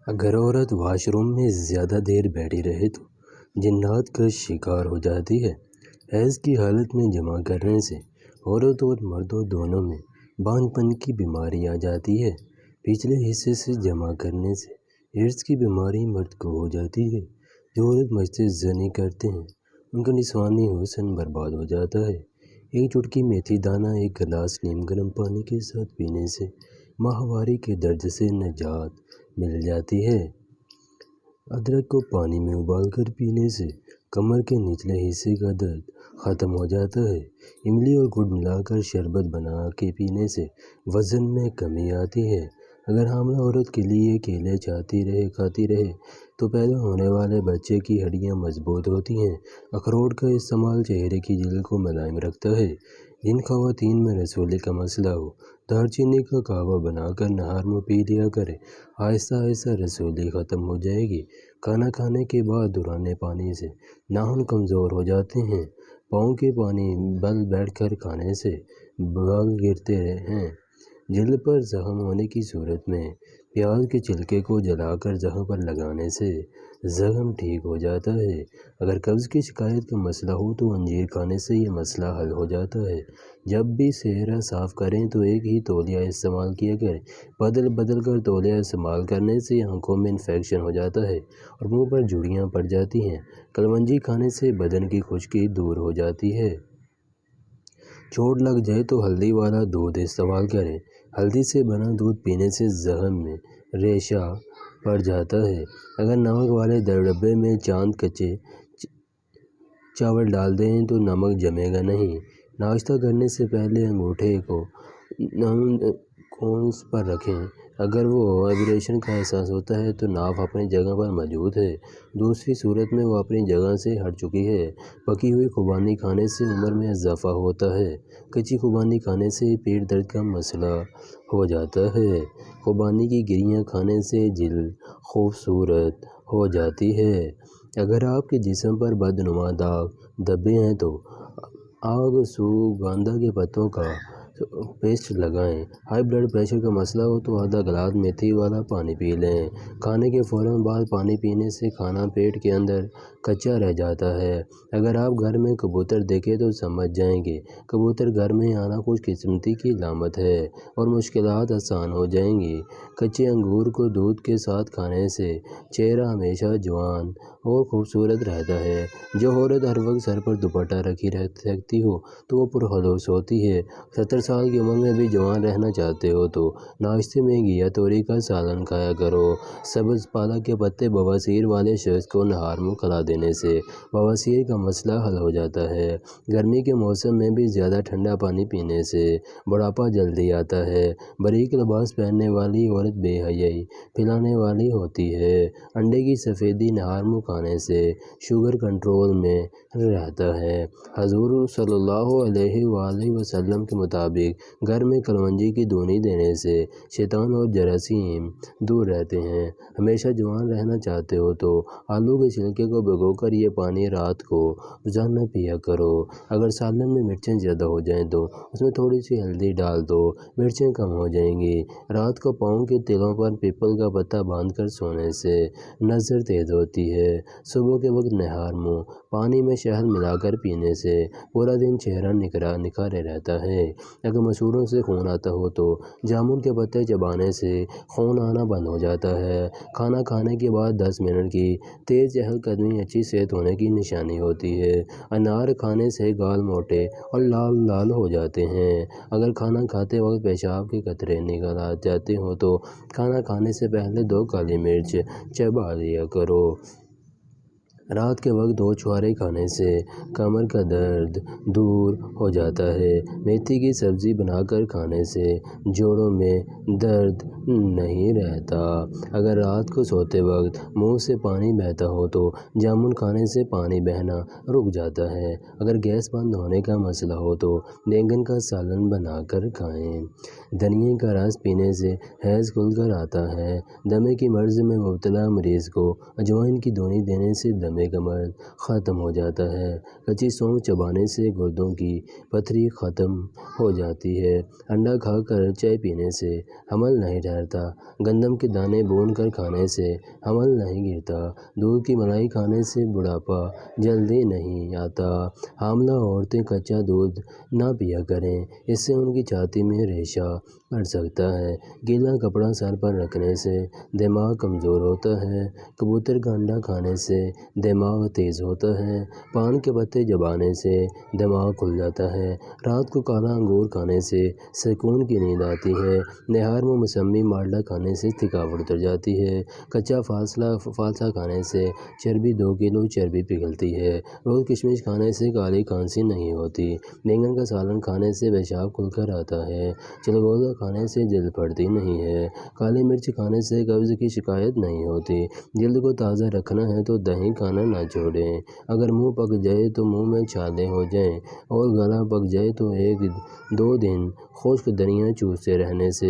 اگر عورت wash room میں زیادہ دیر بیٹھی رہے تو جنات کا شکار ہو جاتی ہے۔ حیض کی حالت میں جمع کرنے سے عورت اور مردوں دونوں میں بانجھ پن کی بیماری آ جاتی ہے۔ پچھلے حصے سے جمع کرنے سے ایڈز کی بیماری مرد کو ہو جاتی ہے۔ جو عورت مجلس زنی کرتے ہیں ان کا نسوانی حسن برباد ہو جاتا ہے۔ ایک چٹکی میتھی دانہ ایک گلاس نیم گرم پانی کے ساتھ پینے سے ماہواری کے درد سے نجات مل جاتی ہے۔ ادرک کو پانی میں ابال کر پینے سے کمر کے نچلے حصے کا درد ختم ہو جاتا ہے۔ املی اور گڑ ملا کر شربت بنا کے پینے سے وزن میں کمی آتی ہے۔ اگر حاملہ عورت کیلے کھاتی رہے تو پیدا ہونے والے بچے کی ہڈیاں مضبوط ہوتی ہیں۔ اخروٹ کا استعمال چہرے کی جلد کو ملائم رکھتا ہے۔ جن خواتین میں رسولی کا مسئلہ ہو دار چینی کا قہوہ بنا کر نہار میں پی لیا کریں۔ آہستہ آہستہ رسولی ختم ہو جائے گی۔ کھانا کھانے کے بعد درانے پانی سے ناخن کمزور ہو جاتے ہیں۔ پاؤں کے پانی بل بیٹھ کر کھانے سے بال گرتے ہیں۔ جلد پر زخم ہونے کی صورت میں پیاز کے چھلکے کو جلا کر زخم پر لگانے سے زخم ٹھیک ہو جاتا ہے۔ اگر قبض کی شکایت کا مسئلہ ہو تو انجیر کھانے سے یہ مسئلہ حل ہو جاتا ہے۔ جب بھی صحرا صاف کریں تو ایک ہی تولیہ استعمال کیا کریں۔ بدل کر تولیہ استعمال کرنے سے آنکھوں میں انفیکشن ہو جاتا ہے اور منہ پر جھریاں پڑ جاتی ہیں۔ کلونجی کھانے سے بدن کی خشکی دور ہو جاتی ہے۔ چوٹ لگ جائے تو ہلدی والا دودھ استعمال کریں۔ ہلدی سے بنا دودھ پینے سے زخم میں ریشہ پڑ جاتا ہے۔ اگر نمک والے ڈبے میں چاند کچے چاول ڈال دیں تو نمک جمے گا نہیں۔ ناشتہ کرنے سے پہلے انگوٹھے کو کونس پر رکھیں۔ اگر وہ وائبریشن کا احساس ہوتا ہے تو ناف اپنی جگہ پر موجود ہے، دوسری صورت میں وہ اپنی جگہ سے ہٹ چکی ہے۔ پکی ہوئی خوبانی کھانے سے عمر میں اضافہ ہوتا ہے۔ کچی خوبانی کھانے سے پیٹ درد کا مسئلہ ہو جاتا ہے۔ خوبانی کی گریاں کھانے سے جلد خوبصورت ہو جاتی ہے۔ اگر آپ کے جسم پر بدنما داغ دھبے ہیں تو آگسوگندھا کے پتوں کا پیسٹ لگائیں۔ ہائی بلڈ پریشر کا مسئلہ ہو تو آدھا گلاس میتھی والا پانی پی لیں۔ کھانے کے فوراً بعد پانی پینے سے کھانا پیٹ کے اندر کچا رہ جاتا ہے۔ اگر آپ گھر میں کبوتر دیکھیں تو سمجھ جائیں کہ کبوتر گھر میں آنا خوش قسمتی کی علامت ہے اور مشکلات آسان ہو جائیں گی۔ کچے انگور کو دودھ کے ساتھ کھانے سے چہرہ ہمیشہ جوان اور خوبصورت رہتا ہے۔ جو عورت ہر وقت سر پر دوپٹہ رکھی رہتی ہو تو وہ پرخلوص ہوتی ہے۔ 70 سال کی عمر میں بھی جوان رہنا چاہتے ہو تو ناشتے میں گھیا توری کا سالن کھایا کرو۔ سبز پالک کے پتے بواسیر والے شخص کو نہار میں کھلا دینے سے بواسیر کا مسئلہ حل ہو جاتا ہے۔ گرمی کے موسم میں بھی زیادہ ٹھنڈا پانی پینے سے بڑھاپا جلدی آتا ہے۔ باریک لباس پہننے والی عورت بے حیائی پھیلانے والی ہوتی ہے۔ انڈے کی سفیدی نہار میں کھانے سے شوگر کنٹرول میں رہتا ہے۔ حضور صلی اللہ علیہ وآلہ وسلم کے مطابق گھر میں کلونجی کی دونی دینے سے شیطان اور جراثیم دور رہتے ہیں۔ ہمیشہ جوان رہنا چاہتے ہو تو آلو کے چھلکے کو بھگو کر یہ پانی رات کو روزانہ پیا کرو۔ اگر سالن میں مرچیں زیادہ ہو جائیں تو اس میں تھوڑی سی ہلدی ڈال دو، مرچیں کم ہو جائیں گی۔ رات کو پاؤں کے تلوں پر پیپل کا پتا باندھ کر سونے سے نظر تیز ہوتی ہے۔ صبح کے وقت نہار میں پانی میں شہد ملا کر پینے سے پورا دن چہرہ نکھرا رہتا ہے۔ اگر مسوڑھوں سے خون آتا ہو تو جامن کے پتے چبانے سے خون آنا بند ہو جاتا ہے۔ کھانا کھانے کے بعد 10 منٹ کی تیز چہل قدمی اچھی صحت ہونے کی نشانی ہوتی ہے۔ انار کھانے سے گال موٹے اور لال ہو جاتے ہیں۔ اگر کھانا کھاتے وقت پیشاب کے قطرے نکل جاتے ہوں تو کھانا کھانے سے پہلے 2 کالی مرچ چبا لیا کرو۔ رات کے وقت 2 چھوارے کھانے سے کمر کا درد دور ہو جاتا ہے۔ میتھی کی سبزی بنا کر کھانے سے جوڑوں میں درد نہیں رہتا۔ اگر رات کو سوتے وقت منہ سے پانی بہتا ہو تو جامن کھانے سے پانی بہنا رک جاتا ہے۔ اگر گیس بند ہونے کا مسئلہ ہو تو بینگن کا سالن بنا کر کھائیں۔ دھنیا کا رس پینے سے حیض کھل کر آتا ہے۔ دمے کی مرض میں مبتلا مریض کو اجوائن کی دونی دینے سے دمے دمے کا مرض ختم ہو جاتا ہے۔ کچی سونف چبانے سے گردوں کی پتھری ختم ہو جاتی ہے۔ انڈا کھا کر چائے پینے سے حمل نہیں ٹھہرتا۔ گندم کے دانے بھون کر کھانے سے حمل نہیں گرتا۔ دودھ کی ملائی کھانے سے بڑھاپا جلدی نہیں آتا۔ حاملہ عورتیں کچا دودھ نہ پیا کریں، اس سے ان کی چھاتی میں ریشہ پڑ سکتا ہے۔ گیلا کپڑا سر پر رکھنے سے دماغ کمزور ہوتا ہے۔ کبوتر کا انڈا کھانے سے دماغ تیز ہوتا ہے۔ پان کے پتے چبانے سے دماغ کھل جاتا ہے۔ رات کو کالا انگور کھانے سے سکون کی نیند آتی ہے۔ نہار میں موسمی مالٹا کھانے سے تھکاوٹ اتر جاتی ہے۔ کچا فالسا کھانے سے چربی 2 کلو چربی پگھلتی ہے۔ روز کشمش کھانے سے کالی کھانسی نہیں ہوتی۔ بینگن کا سالن کھانے سے پیشاب کھل کر آتا ہے۔ چلگوزہ کھانے سے جلد پھٹتی نہیں ہے۔ کالی مرچ کھانے سے قبض کی شکایت نہیں ہوتی۔ جلد کو تازہ رکھنا ہے تو دہی کھانا نہ چھوڑیں۔ اگر منہ پک جائے تو منہ میں چھالے ہو جائیں اور گلا پک جائے تو 1-2 دن خشک دھنیا چوستے رہنے سے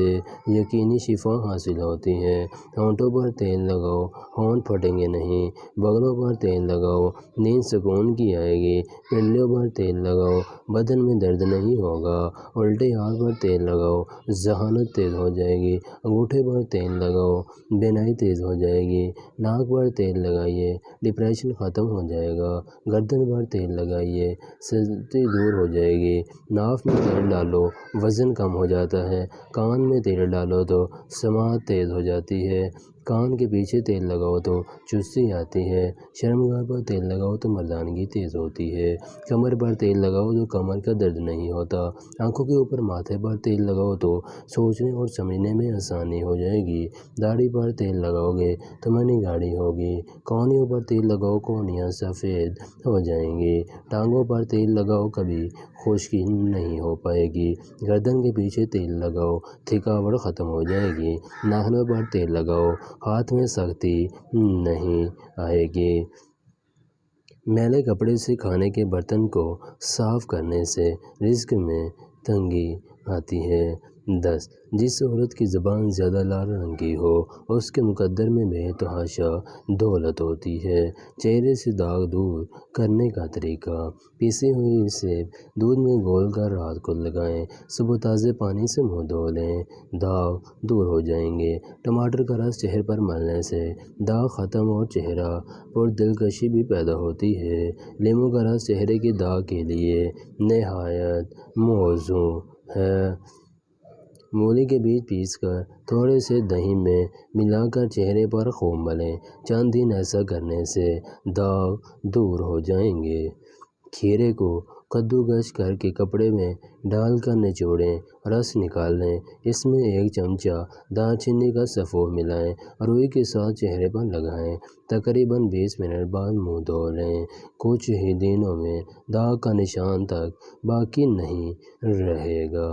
یقینی شفا حاصل ہوتی ہے۔ ہونٹوں پر تیل لگاؤ، ہونٹ پھٹیں گے نہیں۔ بغلوں پر تیل لگاؤ، نیند سکون کی آئے گی۔ پنڈلیوں پر تیل لگاؤ، بدن میں درد نہیں ہوگا۔ الٹے ہاتھ پر تیل لگاؤ، ذہانت تیز ہو جائے گی۔ انگوٹھے پر تیل لگاؤ، بینائی تیز ہو جائے گی۔ ناک پر تیل لگائیے، ڈپریشن ختم ہو جائے گا۔ گردن پر تیل لگائیے، سستی دور ہو جائے گی۔ ناف میں تیل ڈالو، وزن کم ہو جاتا ہے۔ کان میں تیل ڈالو تو سماعت تیز ہو جاتی ہے۔ کان کے پیچھے تیل لگاؤ تو چستی آتی ہے۔ شرمگاہ پر تیل لگاؤ تو مردانگی تیز ہوتی ہے۔ کمر پر تیل لگاؤ تو کمر کا درد نہیں ہوتا۔ آنکھوں کے اوپر ماتھے پر تیل لگاؤ تو سوچنے اور سمجھنے میں آسانی ہو جائے گی۔ داڑھی پر تیل لگاؤ گے تو منی گاڑی ہوگی۔ کونیوں پر تیل لگاؤ، کونیاں سفید ہو جائیں گی۔ ٹانگوں پر تیل لگاؤ، کبھی خشکی نہیں ہو پائے گی۔ گردن کے پیچھے تیل لگاؤ، تھکاوٹ ختم ہو جائے گی۔ ناخنوں پر تیل لگاؤ، ہاتھ میں سختی نہیں آئے گی۔ میلے کپڑے سے کھانے کے برتن کو صاف کرنے سے رزق میں تنگی آتی ہے۔ 10 جس عورت کی زبان زیادہ لال رنگ کی ہو اس کے مقدر میں بے تحاشا دولت ہوتی ہے۔ چہرے سے داغ دور کرنے کا طریقہ: پیسی ہوئی سیب دودھ میں گھول کر رات کو لگائیں۔ صبح تازے پانی سے منہ دھو لیں، داغ دور ہو جائیں گے۔ ٹماٹر کا رس چہرے پر ملنے سے داغ ختم اور چہرہ پر دلکشی بھی پیدا ہوتی ہے۔ لیموں کا رس چہرے کے داغ کے لیے نہایت موزوں ہے۔ مولی کے بیج پیس کر تھوڑے سے دہی میں ملا کر چہرے پر خوب ملیں۔ چند دن ایسا کرنے سے داغ دور ہو جائیں گے۔ کھیرے کو کدوکش کر کے کپڑے میں ڈال کر نچوڑیں، رس نکال لیں۔ اس میں 1 چمچہ دار چینی کا سفول ملائیں، روئی کے ساتھ چہرے پر لگائیں۔ تقریباً 20 منٹ بعد منہ دھو لیں۔ کچھ ہی دنوں میں داغ کا نشان تک باقی نہیں رہے گا۔